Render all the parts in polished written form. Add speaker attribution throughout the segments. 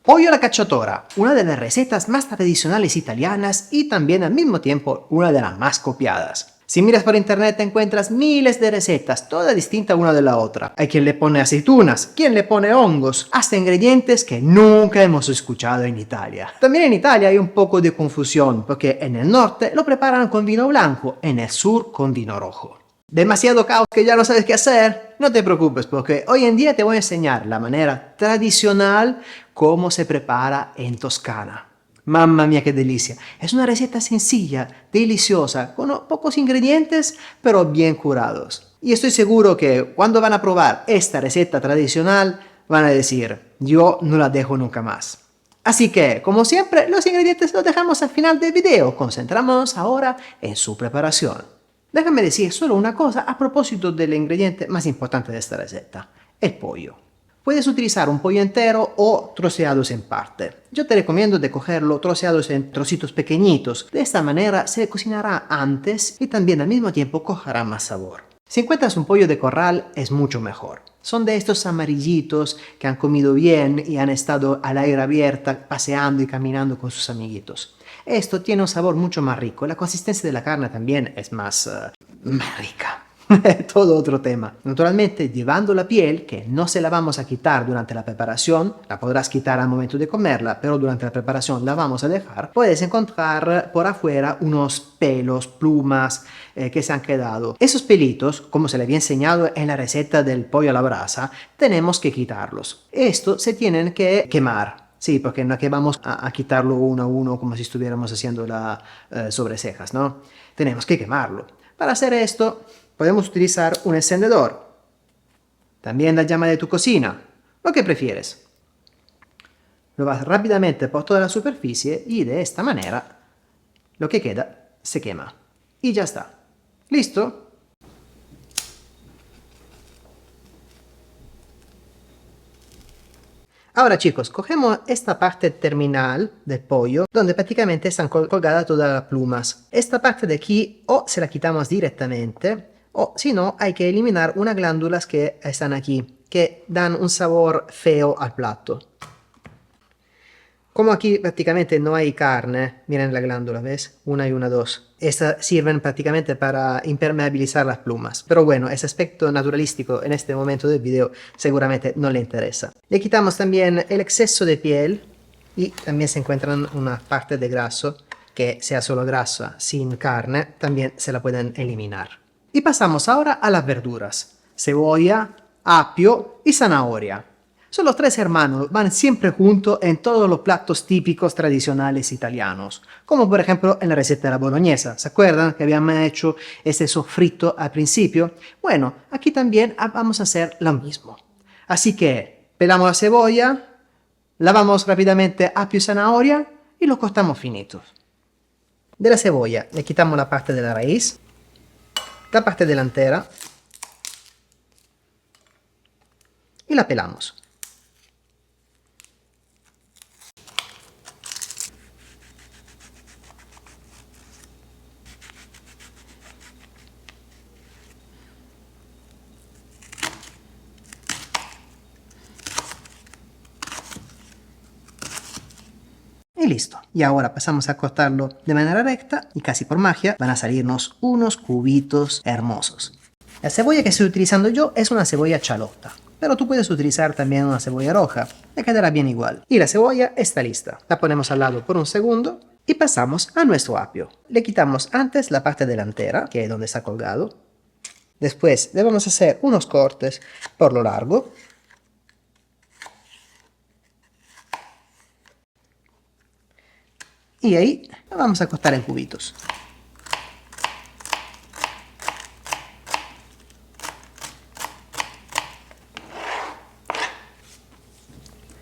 Speaker 1: Pollo alla cacciatora, una de las recetas más tradicionales italianas y también al mismo tiempo una de las más copiadas. Si miras por internet encuentras miles de recetas, todas distintas una de la otra. Hay quien le pone aceitunas, quien le pone hongos, hasta ingredientes que nunca hemos escuchado en Italia. También en Italia hay un poco de confusión, porque en el norte lo preparan con vino blanco, en el sur con vino rojo. ¿Demasiado caos que ya no sabes qué hacer? No te preocupes, porque hoy en día te voy a enseñar la manera tradicional cómo se prepara en Toscana. Mamma mía, qué delicia. Es una receta sencilla, deliciosa, con pocos ingredientes, pero bien curados. Y estoy seguro que cuando van a probar esta receta tradicional, van a decir, yo no la dejo nunca más. Así que, como siempre, los ingredientes los dejamos al final del video. Concentramos ahora en su preparación. Déjame decir solo una cosa a propósito del ingrediente más importante de esta receta, el pollo. Puedes utilizar un pollo entero o troceados en parte. Yo te recomiendo de cogerlo troceados en trocitos pequeñitos. De esta manera se cocinará antes y también al mismo tiempo cogerá más sabor. Si encuentras un pollo de corral es mucho mejor. Son de estos amarillitos que han comido bien y han estado al aire abierto paseando y caminando con sus amiguitos. Esto tiene un sabor mucho más rico. La consistencia de la carne también es más rica. Todo otro tema. Naturalmente, llevando la piel, que no se la vamos a quitar durante la preparación, la podrás quitar al momento de comerla, pero durante la preparación la vamos a dejar, puedes encontrar por afuera unos pelos, plumas que se han quedado. Esos pelitos, como se le había enseñado en la receta del pollo a la brasa, tenemos que quitarlos. Esto se tienen que quemar. Sí, porque no es que vamos a quitarlo uno a uno como si estuviéramos haciendo las sobrecejas, ¿no? Tenemos que quemarlo. Para hacer esto, podemos utilizar un encendedor, también la llama de tu cocina, lo que prefieres. Lo vas rápidamente por toda la superficie y de esta manera lo que queda se quema. Y ya está. ¿Listo? Ahora chicos, cogemos esta parte terminal del pollo, donde prácticamente están colgadas todas las plumas. Esta parte de aquí o se la quitamos directamente, o si no hay que eliminar unas glándulas que están aquí, que dan un sabor feo al plato. Como aquí prácticamente no hay carne, miren la glándula, ¿ves? Una y una, dos. Estas sirven prácticamente para impermeabilizar las plumas. Pero bueno, ese aspecto naturalístico en este momento del video seguramente no le interesa. Le quitamos también el exceso de piel y también se encuentran una parte de graso, que sea solo grasa sin carne, también se la pueden eliminar. Y pasamos ahora a las verduras. Cebolla, apio y zanahoria. Son los tres hermanos, van siempre juntos en todos los platos típicos tradicionales italianos, como por ejemplo en la receta de la boloñesa. ¿Se acuerdan que habíamos hecho ese sofrito al principio? Bueno, aquí también vamos a hacer lo mismo. Así que pelamos la cebolla, lavamos rápidamente apio y zanahoria y lo cortamos finitos. De la cebolla le quitamos la parte de la raíz, la parte delantera y la pelamos. Y listo. Y ahora pasamos a cortarlo de manera recta y casi por magia van a salirnos unos cubitos hermosos. La cebolla que estoy utilizando yo es una cebolla chalota, pero tú puedes utilizar también una cebolla roja, le quedará bien igual. Y la cebolla está lista. La ponemos al lado por un segundo y pasamos a nuestro apio. Le quitamos antes la parte delantera, que es donde está colgado. Después le vamos a hacer unos cortes por lo largo. Y ahí lo vamos a cortar en cubitos.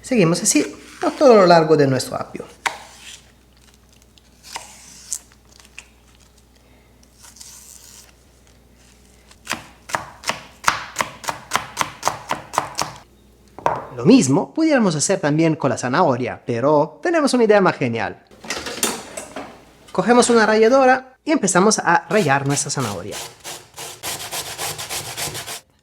Speaker 1: Seguimos así por todo lo largo de nuestro apio. Lo mismo pudiéramos hacer también con la zanahoria, pero tenemos una idea más genial. Cogemos una ralladora y empezamos a rallar nuestra zanahoria.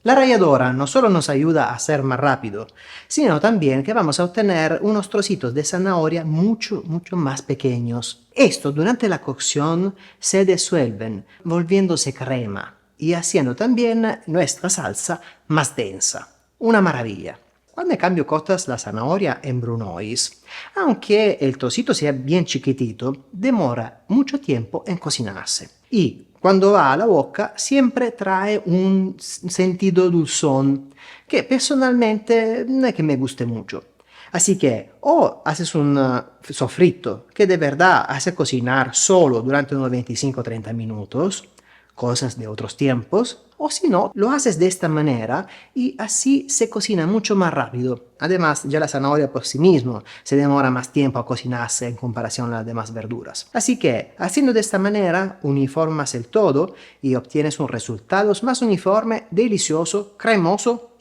Speaker 1: La ralladora no solo nos ayuda a ser más rápido, sino también que vamos a obtener unos trocitos de zanahoria mucho más pequeños. Esto durante la cocción se disuelven, volviéndose crema y haciendo también nuestra salsa más densa. Una maravilla. Cuando en cambio cortas la zanahoria en brunoise, aunque el trocito sea bien chiquitito, demora mucho tiempo en cocinarse. Y cuando va a la boca siempre trae un sentido dulzón que personalmente no es que me guste mucho. Así que o haces un sofrito que de verdad hace cocinar solo durante unos 25-30 minutos, cosas de otros tiempos, o si no, lo haces de esta manera y así se cocina mucho más rápido. Además, ya la zanahoria por sí mismo se demora más tiempo a cocinarse en comparación a las demás verduras. Así que, haciendo de esta manera, uniformas el todo y obtienes un resultado más uniforme, delicioso, cremoso,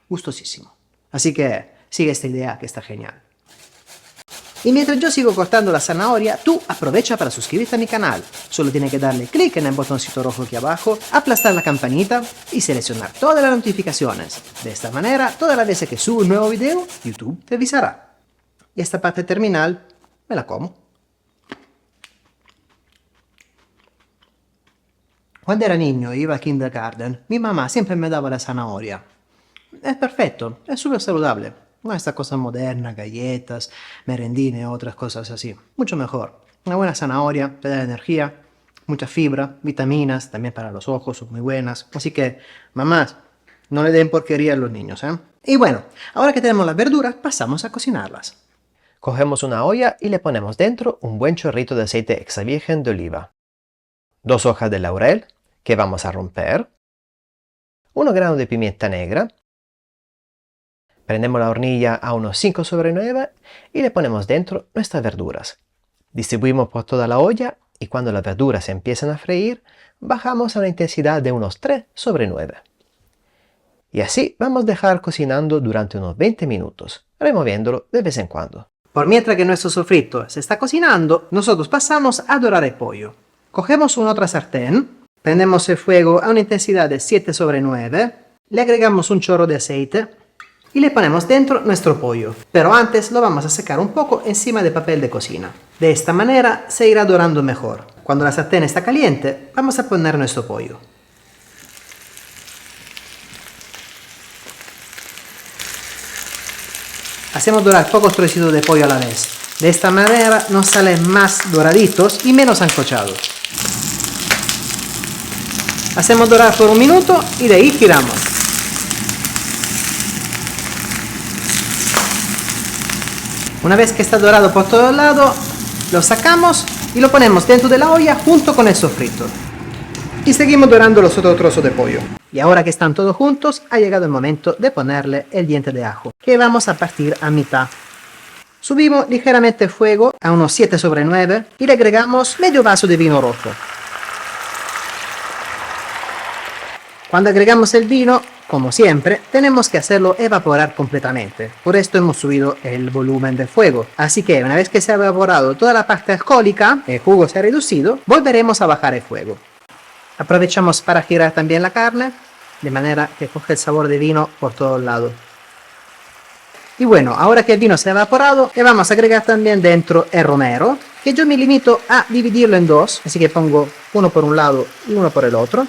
Speaker 1: gustosísimo. Así que, sigue esta idea que está genial. Y mientras yo sigo cortando la zanahoria, tú aprovecha para suscribirte a mi canal. Solo tienes que darle clic en el botoncito rojo aquí abajo, aplastar la campanita y seleccionar todas las notificaciones. De esta manera, todas las veces que subo un nuevo video, YouTube te avisará. Y esta parte terminal me la como. Cuando era niño e iba al kindergarten, mi mamá siempre me daba la zanahoria. Es perfecto, es súper saludable. No esta cosa moderna, galletas, merendine, otras cosas así. Mucho mejor. Una buena zanahoria te da energía, mucha fibra, vitaminas, también para los ojos son muy buenas. Así que, mamás, no le den porquería a los niños, ¿eh? Y bueno, ahora que tenemos las verduras, pasamos a cocinarlas.
Speaker 2: Cogemos una olla y le ponemos dentro un buen chorrito de aceite extra virgen de oliva, 2 hojas de laurel, que vamos a romper, 1 grano de pimienta negra. Prendemos la hornilla a unos 5/9 y le ponemos dentro nuestras verduras. Distribuimos por toda la olla y cuando las verduras se empiezan a freír, bajamos a una intensidad de unos 3/9. Y así vamos a dejar cocinando durante unos 20 minutos, removiéndolo de vez en cuando.
Speaker 1: Por mientras que nuestro sofrito se está cocinando, nosotros pasamos a dorar el pollo. Cogemos una otra sartén, prendemos el fuego a una intensidad de 7/9, le agregamos un chorro de aceite y le ponemos dentro nuestro pollo. Pero antes lo vamos a secar un poco encima de papel de cocina. De esta manera se irá dorando mejor. Cuando la sartén está caliente, vamos a poner nuestro pollo. Hacemos dorar pocos trocitos de pollo a la vez. De esta manera nos salen más doraditos y menos ancochados. Hacemos dorar por un minuto y de ahí giramos. Una vez que está dorado por todos lados, lo sacamos y lo ponemos dentro de la olla junto con el sofrito. Y seguimos dorando los otros trozos de pollo. Y ahora que están todos juntos, ha llegado el momento de ponerle el diente de ajo, que vamos a partir a mitad. Subimos ligeramente el fuego a unos 7/9 y le agregamos medio vaso de vino rojo. Cuando agregamos el vino, como siempre, tenemos que hacerlo evaporar completamente. Por esto hemos subido el volumen del fuego. Así que una vez que se ha evaporado toda la parte alcohólica, el jugo se ha reducido, volveremos a bajar el fuego. Aprovechamos para girar también la carne, de manera que coge el sabor de vino por todos lados. Y bueno, ahora que el vino se ha evaporado, le vamos a agregar también dentro el romero, que yo me limito a dividirlo en dos, así que pongo uno por un lado y uno por el otro.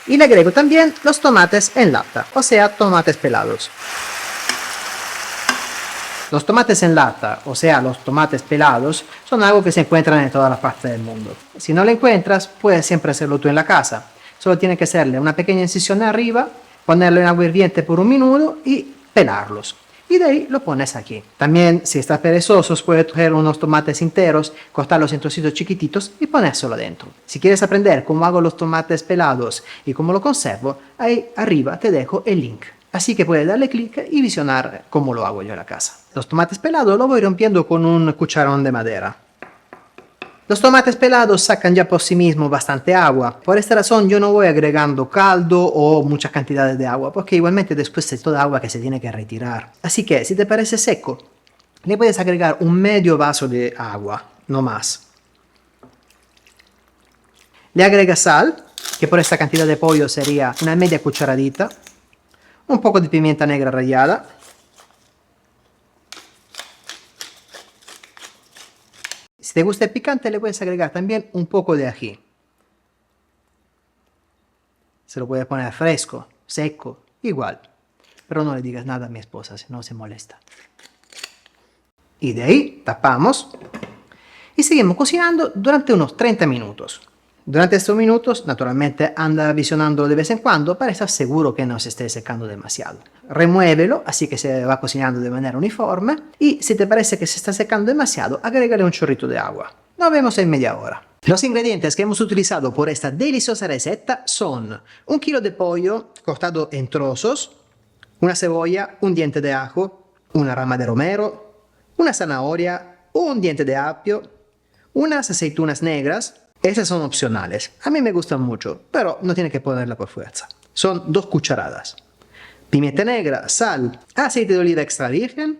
Speaker 1: Y le agrego también los tomates en lata, o sea, tomates pelados. Los tomates en lata, o sea, los tomates pelados, son algo que se encuentran en todas las partes del mundo. Si no lo encuentras, puedes siempre hacerlo tú en la casa. Solo tienes que hacerle una pequeña incisión arriba, ponerlo en agua hirviente por un minuto y pelarlos. Y de ahí lo pones aquí. También, si estás perezoso, puedes coger unos tomates enteros, cortarlos en trocitos chiquititos y ponérselo dentro. Si quieres aprender cómo hago los tomates pelados y cómo lo conservo, ahí arriba te dejo el link. Así que puedes darle clic y visionar cómo lo hago yo en la casa. Los tomates pelados los voy rompiendo con un cucharón de madera. Los tomates pelados sacan ya por sí mismos bastante agua. Por esta razón yo no voy agregando caldo o muchas cantidades de agua, porque igualmente después es toda agua que se tiene que retirar. Así que si te parece seco, le puedes agregar un medio vaso de agua, no más. Le agregas sal, que por esta cantidad de pollo sería una media cucharadita. un poco de pimienta negra rallada, si te gusta el picante le puedes agregar también un poco de ají. Se lo puedes poner fresco, seco, igual. Pero no le digas nada a mi esposa, si no se molesta. Y de ahí tapamos y seguimos cocinando durante unos 30 minutos. Durante estos minutos, naturalmente, anda visionando de vez en cuando para estar seguro que no se esté secando demasiado. Remuévelo, así que se va cocinando de manera uniforme. Y si te parece que se está secando demasiado, agrégale un chorrito de agua. Nos vemos en media hora. Los ingredientes que hemos utilizado por esta deliciosa receta son 1 kilo de pollo cortado en trozos, una cebolla, un diente de ajo, una rama de romero, una zanahoria, un diente de apio, unas aceitunas negras. Esas son opcionales. A mí me gustan mucho, pero no tiene que ponerla por fuerza. Son 2 cucharadas. Pimienta negra, sal, aceite de oliva extra virgen,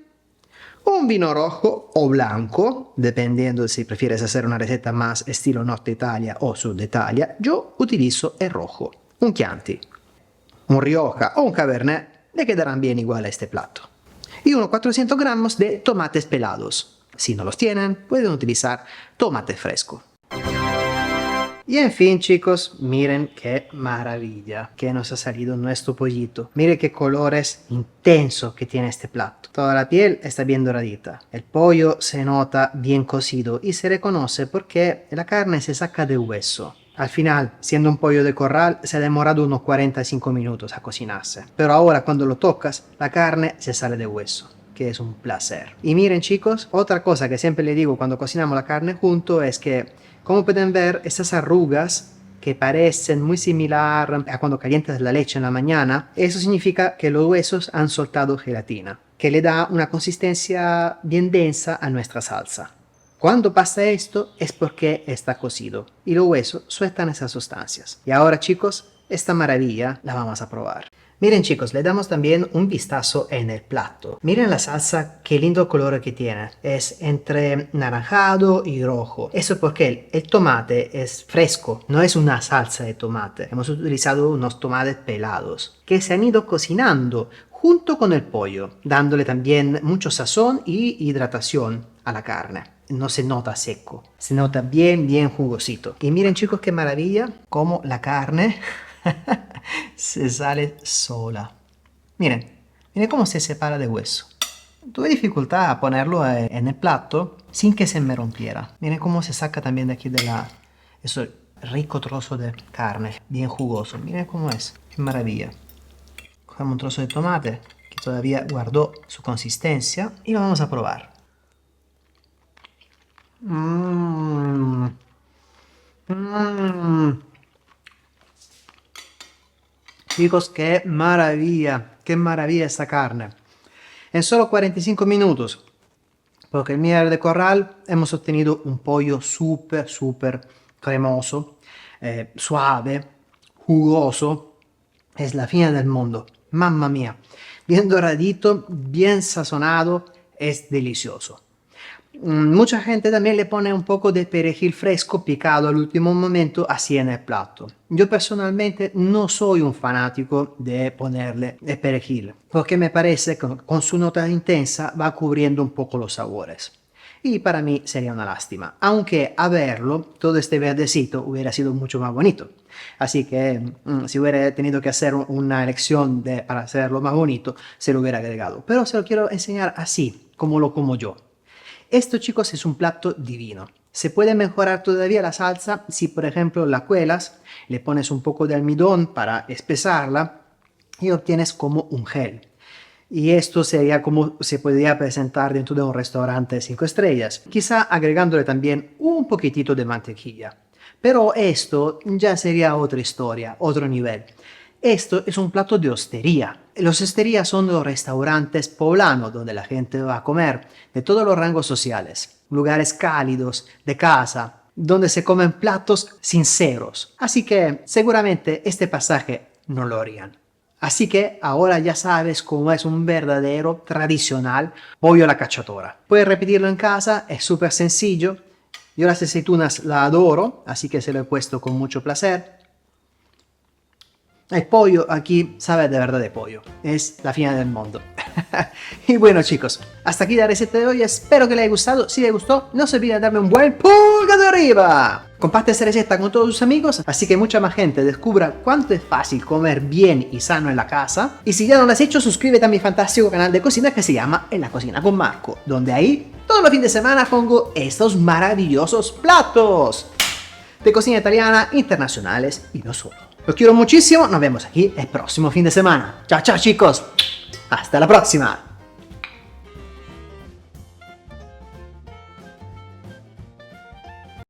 Speaker 1: un vino rojo o blanco, dependiendo de si prefieres hacer una receta más estilo Norte Italia o Sud Italia. Yo utilizo el rojo, un Chianti, un Rioja o un Cabernet, le quedarán bien igual a este plato. Y unos 400 gramos de tomates pelados. Si no los tienen, pueden utilizar tomate fresco. Y en fin, chicos, miren qué maravilla que nos ha salido nuestro pollito. Miren qué colores intenso que tiene este plato. Toda la piel está bien doradita. El pollo se nota bien cocido y se reconoce porque la carne se saca del hueso. Al final, siendo un pollo de corral, se ha demorado unos 45 minutos a cocinarse. Pero ahora cuando lo tocas, la carne se sale del hueso, que es un placer. Y miren, chicos, otra cosa que siempre le digo cuando cocinamos la carne junto es que, como pueden ver, estas arrugas que parecen muy similar a cuando calientas la leche en la mañana, eso significa que los huesos han soltado gelatina, que le da una consistencia bien densa a nuestra salsa. Cuando pasa esto es porque está cocido y los huesos sueltan esas sustancias. Y ahora, chicos, esta maravilla la vamos a probar. Miren, chicos, le damos también un vistazo en el plato. Miren la salsa, qué lindo color que tiene. Es entre naranjado y rojo. Eso porque el tomate es fresco, no es una salsa de tomate. Hemos utilizado unos tomates pelados que se han ido cocinando junto con el pollo, dándole también mucho sazón y hidratación a la carne. No se nota seco, se nota bien jugosito. Y miren, chicos, qué maravilla como la carne se sale sola. Miren cómo se separa de hueso. Tuve dificultad a ponerlo en el plato sin que se me rompiera. Miren cómo se saca también de aquí ese rico trozo de carne, bien jugoso. Miren cómo es, qué maravilla. Cogemos un trozo de tomate que todavía guardó su consistencia y lo vamos a probar. Chicos, qué maravilla esta carne. En solo 45 minutos, porque el miel de corral, hemos obtenido un pollo súper cremoso, suave, jugoso. Es la fina del mundo. Mamma mía. Bien doradito, bien sazonado, es delicioso. Mucha gente también le pone un poco de perejil fresco picado al último momento así en el plato. Yo personalmente no soy un fanático de ponerle el perejil, porque me parece que con su nota intensa va cubriendo un poco los sabores. Y para mí sería una lástima, aunque a verlo todo este verdecito hubiera sido mucho más bonito. Así que si hubiera tenido que hacer una elección para hacerlo más bonito, se lo hubiera agregado. Pero se lo quiero enseñar así, como lo como yo. Esto, chicos, es un plato divino. Se puede mejorar todavía la salsa si, por ejemplo, la cuelas, le pones un poco de almidón para espesarla y obtienes como un gel. Y esto sería como se podría presentar dentro de un restaurante de 5 estrellas, quizá agregándole también un poquitito de mantequilla. Pero esto ya sería otra historia, otro nivel. Esto es un plato de hostería. Las hosterías son los restaurantes poblanos donde la gente va a comer de todos los rangos sociales, lugares cálidos, de casa, donde se comen platos sinceros. Así que seguramente este pasaje no lo harían. Así que ahora ya sabes cómo es un verdadero tradicional pollo a la cacciatora. Puedes repetirlo en casa, es súper sencillo. Yo las aceitunas las adoro, así que se lo he puesto con mucho placer. El pollo aquí sabe de verdad de pollo. Es la final del mundo. Y bueno chicos, hasta aquí la receta de hoy. Espero que les haya gustado. Si les gustó, no se olviden de darme un buen pulgar de arriba. Comparte esta receta con todos sus amigos, así que mucha más gente descubra cuánto es fácil comer bien y sano en la casa. Y si ya no lo has hecho, suscríbete a mi fantástico canal de cocina que se llama En la Cocina con Marco, donde ahí todos los fines de semana pongo estos maravillosos platos de cocina italiana, internacionales y no solo. Los quiero muchísimo, nos vemos aquí el próximo fin de semana. Chao, chao chicos. Hasta la próxima.